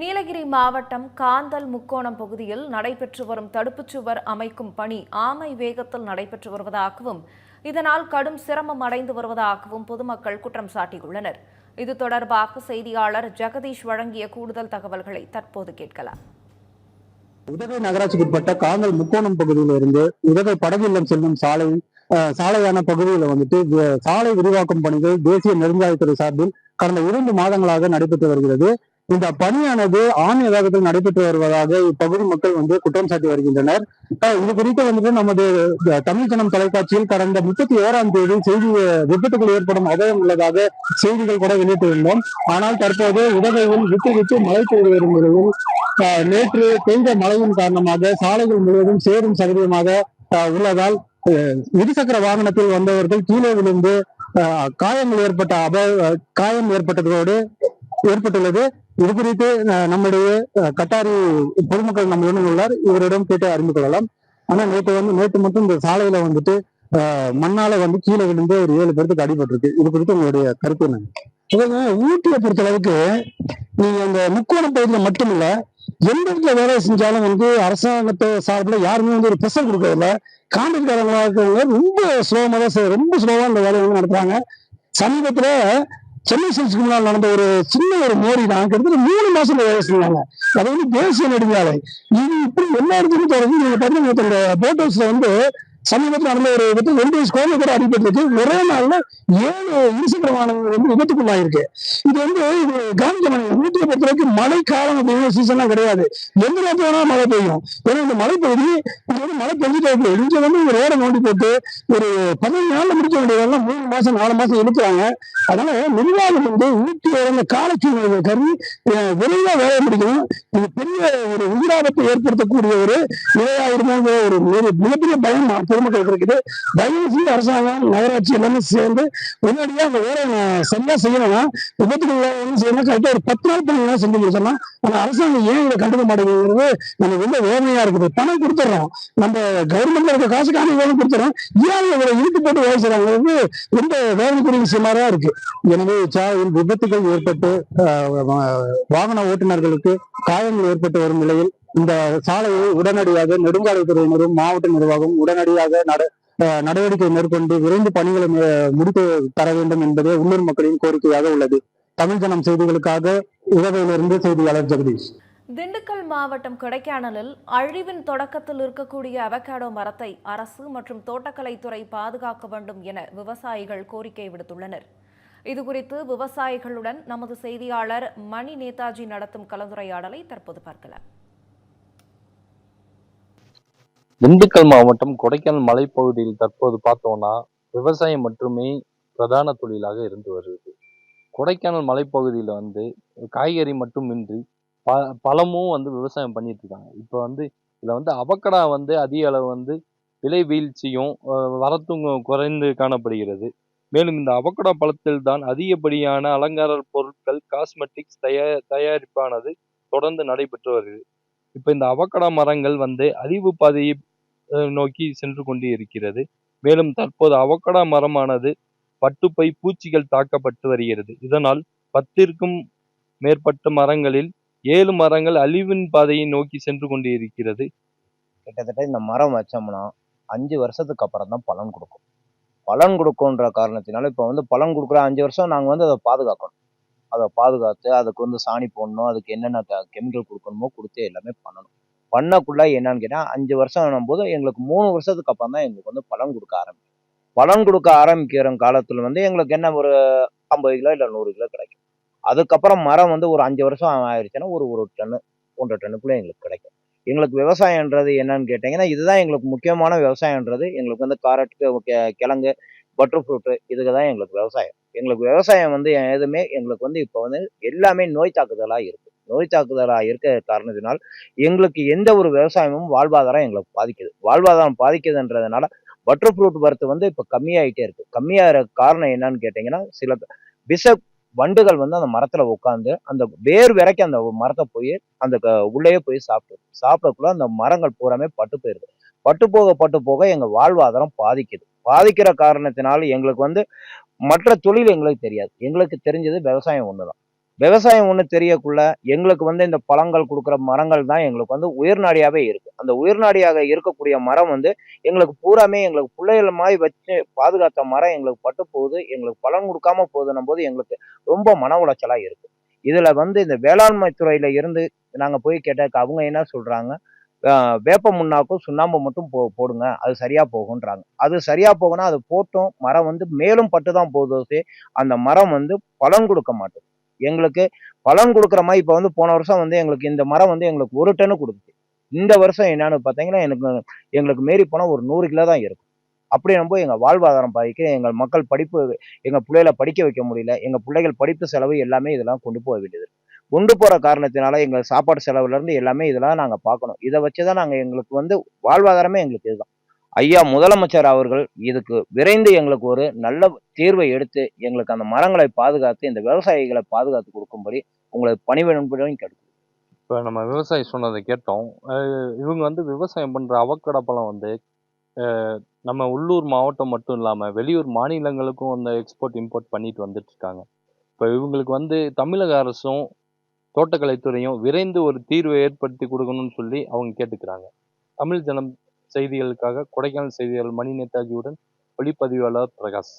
நீலகிரி மாவட்டம் காந்தல் முக்கோணம் பகுதியில் நடைபெற்று வரும் தடுப்புச் சுவர் அமைக்கும் பணி ஆமை வேகத்தில் நடைபெற்று வருவதாகவும் இதனால் கடும் சிரமம் அடைந்து வருவதாகவும் பொதுமக்கள் குற்றம் சாட்டியுள்ளனர். இது தொடர்பாக செய்தியாளர் ஜெகதீஷ் வழங்கிய கூடுதல் தகவல்களை தற்போது கேட்கலாம். உதகை நகராட்சிக்குட்பட்ட காந்தல் முக்கோணம் பகுதியில இருந்து உதகை படகு இல்லம் செல்லும் சாலையான பகுதியில சாலை விரிவாக்கும் பணிகள் தேசிய நெடுஞ்சாலைத்துறை சார்பில் கடந்த 2 மாதங்களாக நடைபெற்று வருகிறது. இந்த பணியானது ஆமை வேகத்தில் நடைபெற்று வருவதாக இப்பகுதி மக்கள் குற்றம் சாட்டி வருகின்றனர். இது குறித்து நமது தமிழ் ஜனம் தொலைக்காட்சியில் கடந்த 31ஆம் தேதி விபத்துகள் ஏற்படும் அபாயம் உள்ளதாக செய்திகள் கூட வெளியிட்டிருந்தோம். ஆனால் தற்போது உதகையில் விட்டு விட்டு மழை பெய்து வரும் நிலையில் நேற்று பெய்த மழையின் காரணமாக சாலைகள் முழுவதும் சேரும் சகதியமாக உள்ளதால் இருசக்கர வாகனத்தில் வந்தவர்கள் கீழே விழுந்து காயம் ஏற்பட்டுள்ளது. இது குறித்து நம்முடைய கட்டாரி பொதுமக்கள் நம்மளுடன் உள்ளார். இவரிடம் கேட்டு அறிந்து கொள்ளலாம். ஆனா நேற்று மட்டும் இந்த சாலையில மண்ணால கீழே விழுந்து ஒரு 7 பேருக்கு அடிபட்டிருக்கு. இது குறித்து உங்களுடைய கருத்து என்ன? ஊட்டியை பொறுத்த அளவுக்கு நீங்க அந்த முக்கோணம் பகுதியில மட்டும் இல்ல, எந்த இடத்துல வேலை செஞ்சாலும் அரசாங்கத்தை சார்பில் யாருமே ஒரு ப்ரெஷர் கொடுக்கறதில்ல. கான்ட்ராக்டர்களாக இருக்கிறவங்க ரொம்ப ஸ்லோவா இந்த வேலையை நடத்துறாங்க. சமீபத்துல சென்னை சில்க்ஸ்க்கு முன்னால் நடந்த ஒரு மோடி தான் கிட்டத்தட்ட 3 மாசம் வேலை செஞ்சாங்க. அது தேசிய நெடுஞ்சாலை. இது இப்படி எல்லா இடத்துலையும் தொடர்ந்து நீங்க பாத்தீங்கன்னா போட் ஹவுஸ்ல சமீபத்தில் நடந்த ஒரு விபத்து 2 வயசு குழந்தை கூட அடிபட்டு ஒரே நாள்ல 7 இருசக்கர வாகனங்கள் விபத்துக்குள்ளாயிருக்கு. இது இது கவனிக்கணும். ஊட்டியை பொறுத்தவரைக்கும் மழை காலம் அப்படிங்கிற சீசன்லாம் கிடையாது. எந்த நேரத்துல வேணா மழை பெய்யும். ஏன்னா இந்த மழைப்பகுதி மழை பெஞ்சிட்டே இருக்கு. இங்க ரோட நோண்டி போட்டு ஒரு 15 நாள்ல முடிக்க வேண்டியதெல்லாம் 3 மாசம் 4 மாசம் இழுக்கிறாங்க. அதனால நிர்வாகம் ஊட்டியோட காலச்சூழ்நிலை கருதி விரைவா வேலை முடிக்கணும். இது பெரிய ஒரு உயிராபத்தை ஏற்படுத்தக்கூடிய ஒரு நிலையாயிருந்த ஒரு மிகப்பெரிய பயம் பொதுமக்களுக்கு இருக்குது. தயவு செய்து அரசாங்கம் நகராட்சி எல்லாமே சேர்ந்து உடனடியாக அந்த வேலை சரியா செய்யணும்னா விபத்துகள் செய்யணும். கரெக்டா ஒரு 10 நாள் பண்ணி செஞ்சு முடிச்சிடலாம். ஆனா அரசாங்கம் ஏன் இதை கண்டுக்க மாட்டேங்கிறது நமக்கு ரொம்ப வேதனையா இருக்குது. பணம் கொடுத்துறோம், நம்ம கவர்மெண்ட்ல இருக்க காசு காணி வேலை கொடுத்துறோம். ஏன் இவரை இழுத்து போட்டு வேலை செய்யறாங்க ரொம்ப வேதனைக்குரிய விஷயமாதான் இருக்கு. எனவே சாலையில் விபத்துகள் ஏற்பட்டு வாகன ஓட்டுநர்களுக்கு காயங்கள் ஏற்பட்டு வரும் நிலையில் இந்த சாலையை உடனடியாக நெடுஞ்சாலைத்துறையினரும் மாவட்ட நிர்வாகம் உடனடியாக நடவடிக்கை மேற்கொண்டு விரைந்து பணிகளை முடித்து தர வேண்டும் என்பதே உள்ளூர் மக்களின் கோரிக்கையாக உள்ளது. தமிழ் ஜனம் செய்திகளுக்காக உதகையிலிருந்து செய்தியாளர் ஜெகதீஷ். திண்டுக்கல் மாவட்டம் கொடைக்கானலில் அழிவின் தொடக்கத்தில் இருக்கக்கூடிய அவகாடோ மரத்தை அரசு மற்றும் தோட்டக்கலைத்துறை பாதுகாக்க வேண்டும் என விவசாயிகள் கோரிக்கை விடுத்துள்ளனர். இதுகுறித்து விவசாயிகளுடன் நமது செய்தியாளர் மணி நேதாஜி நடத்தும் கலந்துரையாடலை தற்போது பார்க்கலாம். திண்டுக்கல் மாவட்டம் கொடைக்கானல் மலைப்பகுதியில் தற்போது பார்த்தோம்னா விவசாயம் மட்டுமே பிரதான தொழிலாக இருந்து வருது. கொடைக்கானல் மலைப்பகுதியில் காய்கறி மட்டுமின்றி பழமும் விவசாயம் பண்ணிட்டு இருக்காங்க. இப்போ இதுல அவக்கடா அதிக அளவு விலை வீழ்ச்சியும் வரத்தும் குறைந்து காணப்படுகிறது. மேலும் இந்த அவக்கடா பழத்தில் தான் அதிகப்படியான அலங்கார பொருட்கள் காஸ்மெட்டிக்ஸ் தயாரிப்பானது தொடர்ந்து நடைபெற்று வருகிறது. இப்ப இந்த அவக்கடா மரங்கள் அழிவு பாதையை நோக்கி சென்று கொண்டு இருக்கிறது. மேலும் தற்போது அவக்கடா மரமானது பட்டுப்பை பூச்சிகள் தாக்கப்பட்டு வருகிறது. இதனால் 10க்கும் மேற்பட்ட மரங்களில் 7 மரங்கள் அழிவின் பாதையை நோக்கி சென்று கொண்டு இருக்கிறது. கிட்டத்தட்ட இந்த மரம் வச்சோம்னா 5 வருஷத்துக்கு அப்புறம் தான் பலன் கொடுக்கும். பலன் கொடுக்கும்ன்ற காரணத்தினால இப்போ பலன் கொடுக்குற 5 வருஷம் நாங்கள் அதை பாதுகாக்கணும். அதை பாதுகாத்து அதுக்கு சாணி போடணும், அதுக்கு என்னென்ன கெமிக்கல் கொடுக்கணுமோ கொடுத்து எல்லாமே பண்ணணும். பண்ணக்குள்ள என்னன்னு கேட்டால் 5 வருஷம் போது எங்களுக்கு 3 வருஷத்துக்கு அப்புறம் தான் எங்களுக்கு பலன் கொடுக்க ஆரம்பிக்கும். பலன் கொடுக்க ஆரம்பிக்கிற காலத்துல எங்களுக்கு என்ன ஒரு 50 கிலோ இல்லை 100 கிலோ கிடைக்கும். அதுக்கப்புறம் மரம் ஒரு 5 வருஷம் ஆயிடுச்சுன்னா ஒரு டன்னு 1.5 டன்னுக்குள்ள எங்களுக்கு கிடைக்கும். எங்களுக்கு விவசாயன்றது என்னன்னு கேட்டீங்கன்னா இதுதான் எங்களுக்கு முக்கியமான விவசாயன்றது. எங்களுக்கு காரட்டு, கிழங்கு, பட்டர் ஃப்ரூட்டு இதுக்கு தான் எங்களுக்கு விவசாயம். எங்களுக்கு விவசாயம் எதுவுமே எங்களுக்கு இப்போ எல்லாமே நோய் தாக்குதலாக இருக்கு. நோய் தாக்குதலாக இருக்க காரணத்தினால் எங்களுக்கு எந்த ஒரு விவசாயமும் வாழ்வாதாரம் எங்களுக்கு பாதிக்குது. வாழ்வாதாரம் பாதிக்குதுன்றதுனால பட்டர் ஃப்ரூட் வரத்து இப்போ கம்மியாயிட்டே இருக்கு. கம்மியாகிற காரணம் என்னன்னு கேட்டீங்கன்னா சில விஷ வண்டுகள் அந்த மரத்துல உட்காந்து அந்த வேர் வரைக்கும் அந்த மரத்தை போய் அந்த உள்ளேயே போய் சாப்பிடக்குள்ள அந்த மரங்கள் பூராமே பட்டு போயிருது. பட்டு போக எங்க வாழ்வாதாரம் பாதிக்குது. பாதிக்கிற காரணத்தினால எங்களுக்கு மற்ற தொழில் எங்களுக்கு தெரியாது. எங்களுக்கு தெரிஞ்சது விவசாயம் ஒண்ணுதான். விவசாயம் ஒண்ணு தெரியக்குள்ள எங்களுக்கு வந்து இந்த பழங்கள் கொடுக்குற மரங்கள் தான் எங்களுக்கு வந்து உயிர்நாடியாவே இருக்கு. அந்த உயிர்நாடியாக இருக்கக்கூடிய மரம் வந்து எங்களுக்கு பூராமே எங்களுக்கு பிள்ளைகள் மாதிரி வச்சு பாதுகாத்த மரம் எங்களுக்கு பட்டு போகுது. எங்களுக்கு பலன் கொடுக்காம போகுதுன்னும் போது எங்களுக்கு ரொம்ப மன உளைச்சலா இருக்கு. இதுல வந்து இந்த வேளாண்மை துறையில இருந்து நாங்க போய் கேட்டதுக்கு அவங்க என்ன சொல்றாங்க, வேப்ப முன்னாக்கும் சுண்ணாம்பு மட்டும் போடுங்க. அது சரியா போகுன்றாங்க. அது சரியா போகும்னா அது போட்டும் மரம் வந்து மேலும் பட்டு தான் போகுதே, அந்த மரம் வந்து பலன் கொடுக்க மாட்டுது. எங்களுக்கு பலன் கொடுக்குற மாரி இப்ப வந்து போன வருஷம் வந்து எங்களுக்கு இந்த மரம் வந்து எங்களுக்கு 1 டன்னு குடுத்துச்சு. இந்த வருஷம் என்னன்னு பார்த்தீங்கன்னா, எங்களுக்கு மீறி போனா ஒரு 100 கிலோ தான் இருக்கும். அப்படின்னும்போது எங்க வாழ்வாதாரம் பாதிக்கும். எங்கள் மக்கள் படிப்பு எங்க பிள்ளைகள படிக்க வைக்க முடியல. எங்க பிள்ளைகள் படிப்பு செலவு எல்லாமே இதெல்லாம் கொண்டு போக வேண்டியது இருக்கு. கொண்டு போற காரணத்தினால எங்க சாப்பாடு செலவுலேருந்து எல்லாமே இதெல்லாம் நாங்க பார்க்கணும். இத வச்சு தான் நாங்க எங்களுக்கு வந்து வாழ்வாதாரமே எங்களுக்கு இதுதான். ஐயா முதலமைச்சர் அவர்கள் இதுக்கு விரைந்து எங்களுக்கு ஒரு நல்ல தீர்வை எடுத்து, எங்களுக்கு அந்த மரங்களை பாதுகாத்து, இந்த விவசாயிகளை பாதுகாத்து குடுக்கும்படி உங்களை பணிவன்புடன் கேட்டுக்கொள்கிறேன். இப்ப நம்ம விவசாயி சொன்னதை கேட்டோம். இவங்க வந்து விவசாயம் பண்ற அவக்கடா பழம் வந்து நம்ம உள்ளூர் மாவட்டம் மட்டும் இல்லாம வெளியூர் மாநிலங்களுக்கும் வந்து எக்ஸ்போர்ட், இம்போர்ட் பண்ணிட்டு வந்துட்டு இருக்காங்க. இப்ப இவங்களுக்கு வந்து தமிழக அரசும், தோட்டக்கலைத்துறையும் விரைந்து ஒரு தீர்வை ஏற்படுத்தி குடுக்கணும்னு சொல்லி அவங்க கேட்டுக்கிறாங்க. தமிழ் ஜனம் செய்திகளுக்காக கொடைக்கானல் செய்தியாளர் மணி நேதாஜியுடன் ஒளிப்பதிவாளர் பிரகாஷ்.